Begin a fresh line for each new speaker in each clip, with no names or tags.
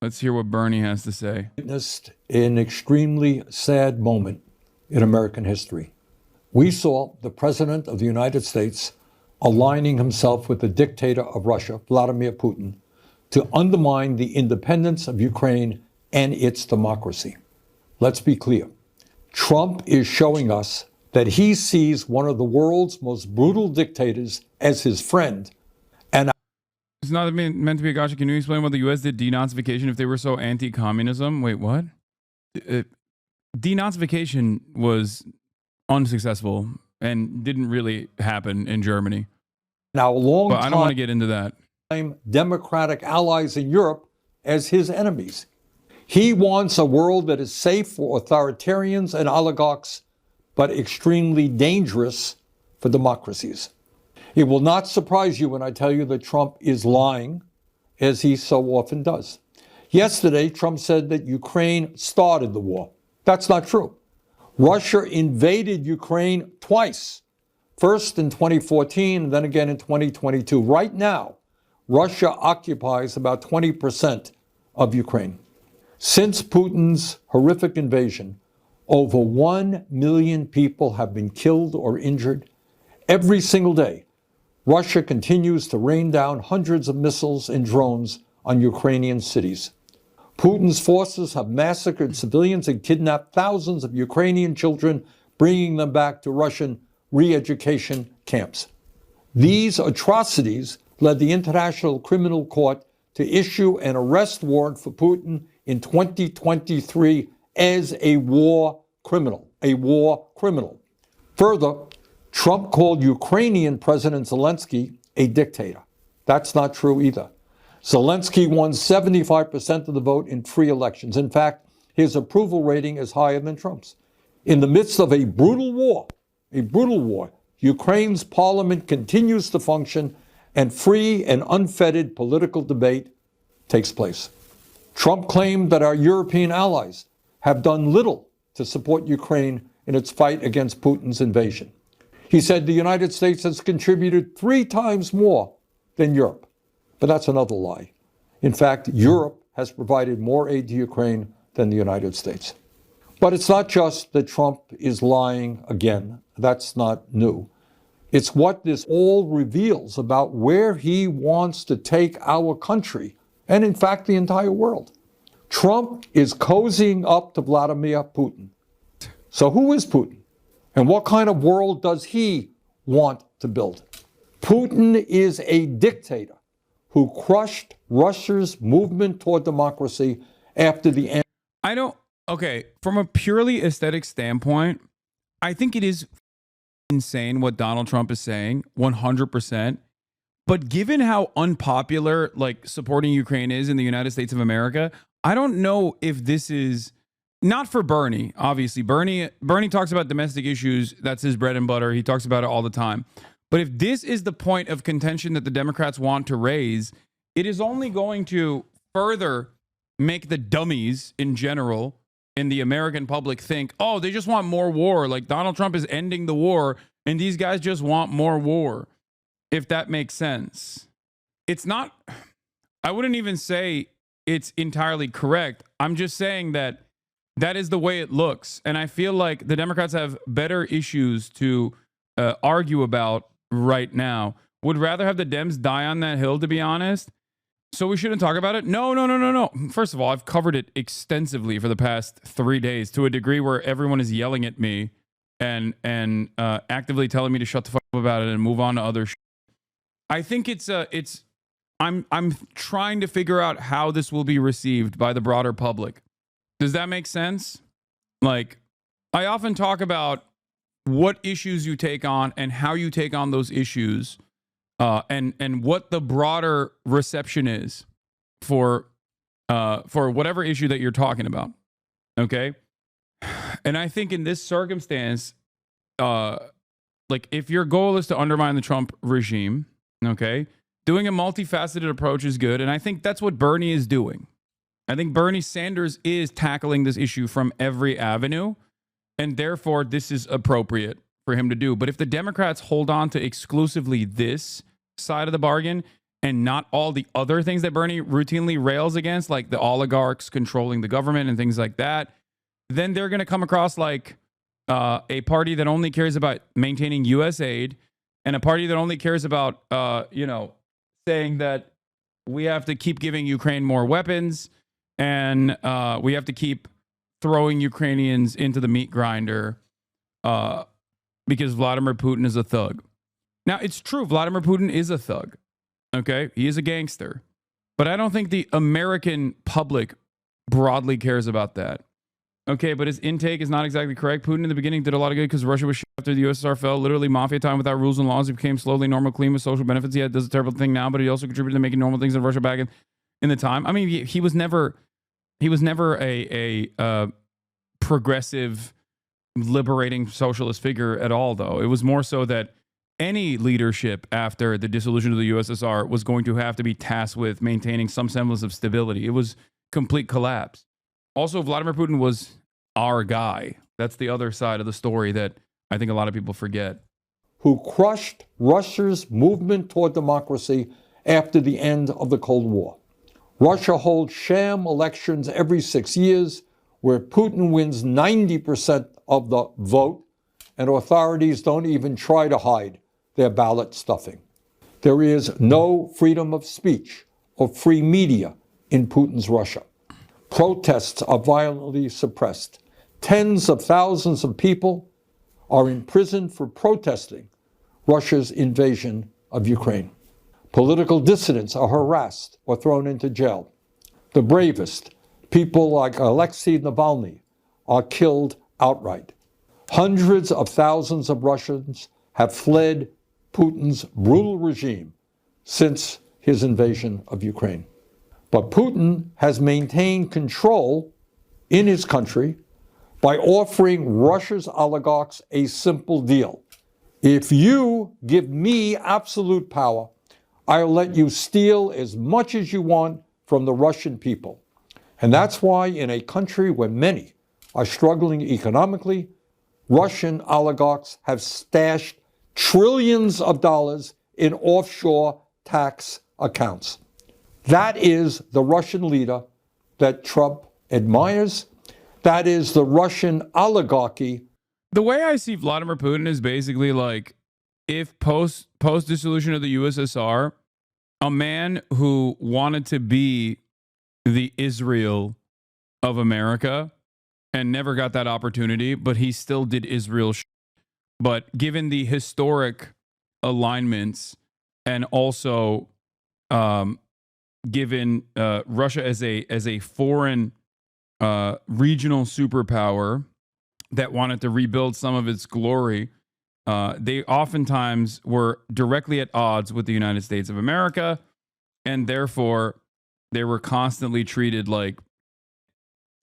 Let's hear what Bernie has to say.
Witnessed an extremely sad moment in American history. We saw the President of the United States aligning himself with the dictator of Russia, Vladimir Putin, to undermine the independence of Ukraine and its democracy. Let's be clear. Trump is showing us that he sees one of the world's most brutal dictators as his friend. And
it's not meant to be a gotcha. Can you explain why the U.S. did denazification if they were so anti-communism? Wait, what? Denazification was unsuccessful and didn't really happen in Germany.
Now,
but I don't want to get into that.
Democratic allies in Europe as his enemies. He wants a world that is safe for authoritarians and oligarchs, but extremely dangerous for democracies. It will not surprise you when I tell you that Trump is lying, as he so often does. Yesterday, Trump said that Ukraine started the war. That's not true. Russia invaded Ukraine twice, first in 2014 and then again in 2022. Right now, Russia occupies about 20% of Ukraine. Since Putin's horrific invasion, over 1 million people have been killed or injured. Every single day, Russia continues to rain down hundreds of missiles and drones on Ukrainian cities. Putin's forces have massacred civilians and kidnapped thousands of Ukrainian children, bringing them back to Russian re-education camps. These atrocities led the International Criminal Court to issue an arrest warrant for Putin in 2023 as a war criminal. Further, Trump called Ukrainian President Zelensky a dictator. That's not true either. Zelensky won 75% of the vote in free elections. In fact, his approval rating is higher than Trump's. In the midst of a brutal war, Ukraine's parliament continues to function and free and unfettered political debate takes place. Trump claimed that our European allies have done little to support Ukraine in its fight against Putin's invasion. He said the United States has contributed 3 times more than Europe. But that's another lie. In fact, Europe has provided more aid to Ukraine than the United States. But it's not just that Trump is lying again. That's not new. It's what this all reveals about where he wants to take our country and, in fact, the entire world. Trump is cozying up to Vladimir Putin. So who is Putin? And what kind of world does he want to build? Putin is a dictator who crushed Russia's movement toward democracy after the end.
Okay, from a purely aesthetic standpoint, I think it is insane what Donald Trump is saying, 100%. But given how unpopular supporting Ukraine is in the United States of America, I don't know if this is not for Bernie. Obviously, Bernie talks about domestic issues. That's his bread and butter. He talks about it all the time. But if this is the point of contention that the Democrats want to raise, it is only going to further make the dummies in general in the American public think, oh, they just want more war. Like Donald Trump is ending the war and these guys just want more war. If that makes sense. It's not, I wouldn't even say it's entirely correct. I'm just saying that that is the way it looks. And I feel like the Democrats have better issues to argue about right now. Would rather have the Dems die on that hill, to be honest. So we shouldn't talk about it? No. First of all, I've covered it extensively for the past 3 days to a degree where everyone is yelling at me and actively telling me to shut the fuck up about it and move on to other shit. I think I'm trying to figure out how this will be received by the broader public. Does that make sense? Like, I often talk about what issues you take on and how you take on those issues, and what the broader reception is for whatever issue that you're talking about. Okay? And I think in this circumstance, like if your goal is to undermine the Trump regime, okay, doing a multifaceted approach is good. And I think that's what Bernie is doing. I think Bernie Sanders is tackling this issue from every avenue, and therefore this is appropriate for him to do. But if the Democrats hold on to exclusively this side of the bargain, and not all the other things that Bernie routinely rails against, like the oligarchs controlling the government and things like that, then they're going to come across like a party that only cares about maintaining U.S. aid and a party that only cares about, saying that we have to keep giving Ukraine more weapons and we have to keep throwing Ukrainians into the meat grinder because Vladimir Putin is a thug. Now, it's true. Vladimir Putin is a thug. Okay. He is a gangster. But I don't think the American public broadly cares about that. Okay. But his intake is not exactly correct. Putin in the beginning did a lot of good because Russia was shit after the USSR fell. Literally mafia time without rules and laws. He became slowly normal, clean with social benefits. He does a terrible thing now, but he also contributed to making normal things in Russia back in the time. I mean, he was never a progressive, liberating socialist figure at all, though. It was more so that any leadership after the dissolution of the USSR was going to have to be tasked with maintaining some semblance of stability. It was complete collapse. Also, Vladimir Putin was our guy. That's the other side of the story that I think a lot of people forget.
Who crushed Russia's movement toward democracy after the end of the Cold War. Russia holds sham elections every 6 years where Putin wins 90% of the vote and authorities don't even try to hide their ballot stuffing. There is no freedom of speech or free media in Putin's Russia. Protests are violently suppressed. Tens of thousands of people are imprisoned for protesting Russia's invasion of Ukraine. Political dissidents are harassed or thrown into jail. The bravest, people like Alexei Navalny, are killed outright. Hundreds of thousands of Russians have fled Putin's brutal regime since his invasion of Ukraine. But Putin has maintained control in his country by offering Russia's oligarchs a simple deal. If you give me absolute power, I'll let you steal as much as you want from the Russian people. And that's why in a country where many are struggling economically, Russian oligarchs have stashed trillions of dollars in offshore tax accounts. That is the Russian leader that Trump admires. That is the Russian oligarchy.
The way I see Vladimir Putin is basically like if post dissolution of the USSR, a man who wanted to be the Israel of America and never got that opportunity, but he still did Israel shit. But given the historic alignments and also given Russia as a foreign regional superpower that wanted to rebuild some of its glory, they oftentimes were directly at odds with the United States of America, and therefore they were constantly treated like,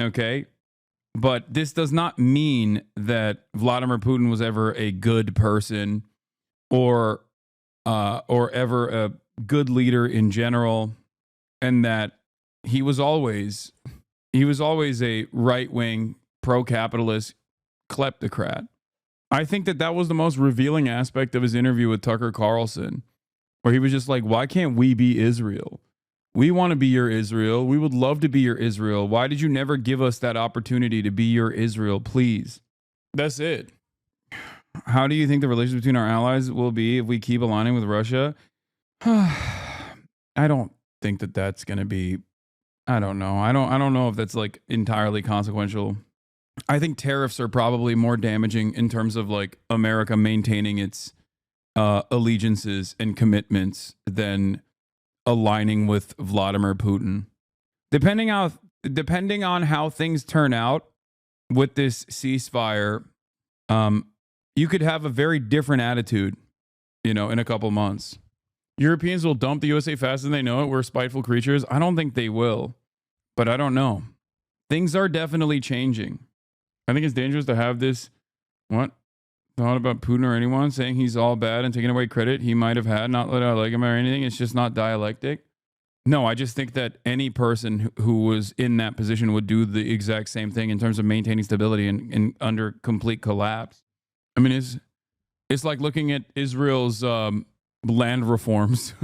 okay. But this does not mean that Vladimir Putin was ever a good person or ever a good leader in general, and that he was always a right-wing, pro-capitalist kleptocrat. I think that was the most revealing aspect of his interview with Tucker Carlson, where he was just like, why can't we be Israel? We want to be your Israel. We would love to be your Israel. Why did you never give us that opportunity to be your Israel, please? That's it. How do you think the relations between our allies will be if we keep aligning with Russia? I don't think that that's going to be, I don't know. I don't know if that's like entirely consequential. I think tariffs are probably more damaging in terms of like America maintaining its allegiances and commitments than aligning with Vladimir Putin. Depending on how things turn out with this ceasefire, you could have a very different attitude, in a couple months. Europeans will dump the USA faster than they know it. We're spiteful creatures. I don't think they will, but I don't know. Things are definitely changing. I think it's dangerous to have this thought about Putin or anyone saying he's all bad and taking away credit he might have had, not that I like him or anything. It's just not dialectic. No, I just think that any person who was in that position would do the exact same thing in terms of maintaining stability and under complete collapse. I mean, it's like looking at Israel's land reforms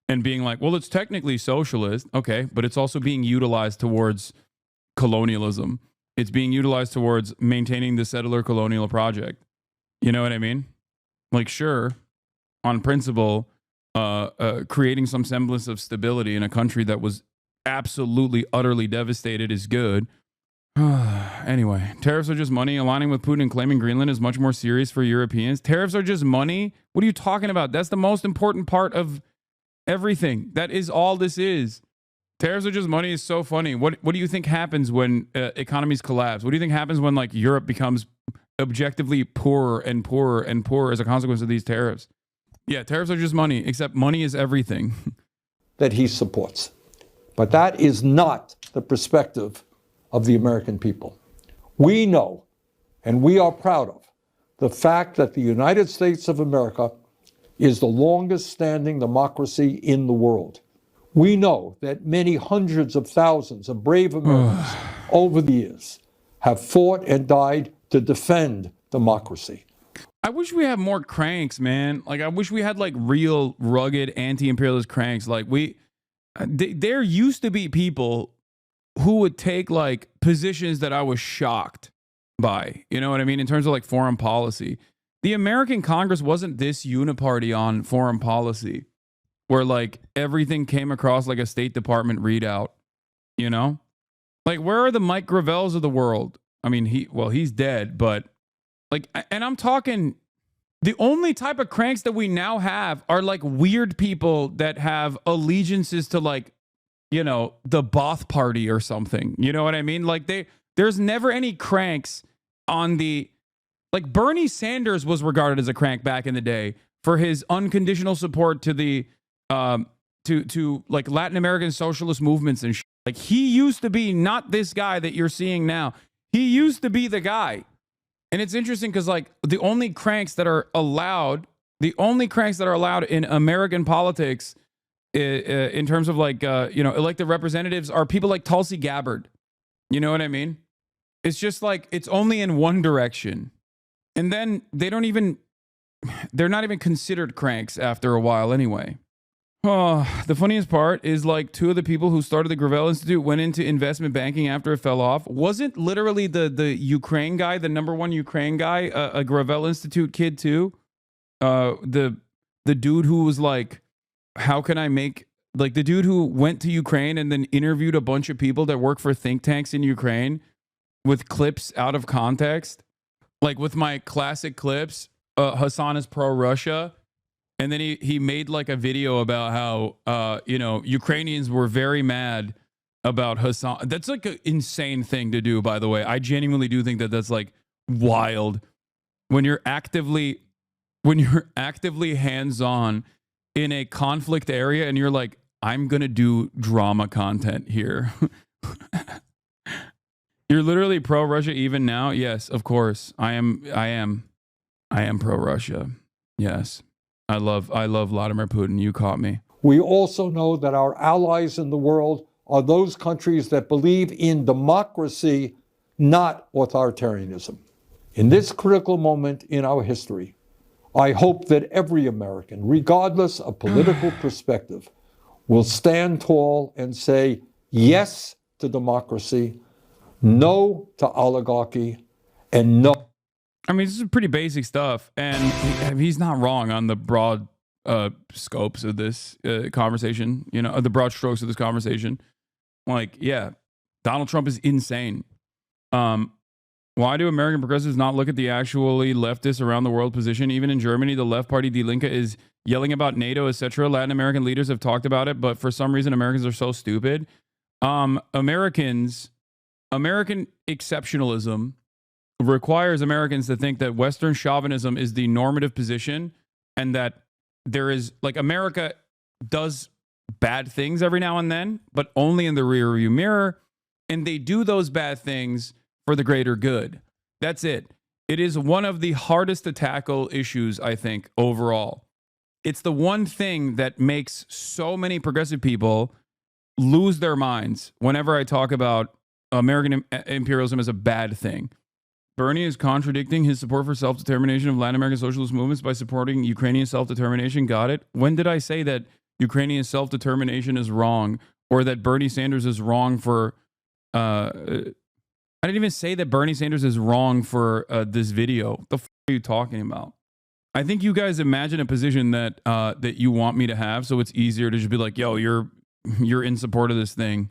and being like, well, it's technically socialist. Okay, but it's also being utilized towards colonialism. It's being utilized towards maintaining the settler colonial project. You know what I mean? Like, sure, on principle, creating some semblance of stability in a country that was absolutely, utterly devastated is good. Anyway, tariffs are just money. Aligning with Putin and claiming Greenland is much more serious for Europeans. Tariffs are just money? What are you talking about? That's the most important part of everything. That is all this is. Tariffs are just money is so funny. What do you think happens when economies collapse? What do you think happens when like Europe becomes objectively poorer and poorer and poorer as a consequence of these tariffs? Yeah, tariffs are just money, except money is everything.
That he supports. But that is not the perspective of the American people. We know, and we are proud of, the fact that the United States of America is the longest standing democracy in the world. We know that many hundreds of thousands of brave Americans over the years have fought and died to defend democracy.
I wish we had more cranks, man. Like, I wish we had like real rugged anti-imperialist cranks. Like there used to be people who would take like positions that I was shocked by, you know what I mean? In terms of like foreign policy, the American Congress wasn't this uniparty on foreign policy where like everything came across like a State Department readout, you know? Like, where are the Mike Gravells of the world? I mean, he's dead, but like, and I'm talking, the only type of cranks that we now have are like weird people that have allegiances to like, you know, the Ba'ath Party or something. You know what I mean? Like there's never any cranks on the, like Bernie Sanders was regarded as a crank back in the day for his unconditional support to the, to like Latin American socialist movements and shit. Like he used to be not this guy that you're seeing now. He used to be the guy. And it's interesting because like the only cranks that are allowed in American politics in terms of like, you know, elected representatives are people like Tulsi Gabbard. You know what I mean? It's just like, it's only in one direction. And then they're not even considered cranks after a while anyway. Oh, the funniest part is like two of the people who started the Gravel Institute went into investment banking after it fell off. Wasn't literally the Ukraine guy, the #1 Ukraine guy, a Gravel Institute kid too? The dude who was like, how can I make, like the dude who went to Ukraine and then interviewed a bunch of people that work for think tanks in Ukraine with clips out of context. Like with my classic clips, Hasan is pro-Russia. And then he made like a video about how, you know, Ukrainians were very mad about Hasan. That's like an insane thing to do, by the way. I genuinely do think that that's like wild. When you're actively hands-on in a conflict area and you're like, I'm going to do drama content here. You're literally pro-Russia even now? Yes, of course. I am pro-Russia. Yes. I love Vladimir Putin. You caught me.
We also know that our allies in the world are those countries that believe in democracy, not authoritarianism. In this critical moment in our history, I hope that every American, regardless of political perspective, will stand tall and say yes to democracy, no to oligarchy, and no.
I mean, this is pretty basic stuff, and he's not wrong on the broad scopes of this conversation, you know, the broad strokes of this conversation. Like, yeah, Donald Trump is insane. Why do American progressives not look at the actually leftist around the world position? Even in Germany, the left party Die Linke is yelling about NATO, etc. Latin American leaders have talked about it, but for some reason, Americans are so stupid. American exceptionalism requires Americans to think that Western chauvinism is the normative position and that there is, like, America does bad things every now and then, but only in the rearview mirror. And they do those bad things for the greater good. That's it. It is one of the hardest to tackle issues, I think, overall. It's the one thing that makes so many progressive people lose their minds whenever I talk about American imperialism as a bad thing. Bernie is contradicting his support for self-determination of Latin American socialist movements by supporting Ukrainian self-determination. Got it. When did I say that Ukrainian self-determination is wrong, or that Bernie Sanders is wrong for I didn't even say that Bernie Sanders is wrong for this video. The f are you talking about? I think you guys imagine a position that that you want me to have, so it's easier to just be like, yo, you're in support of this thing.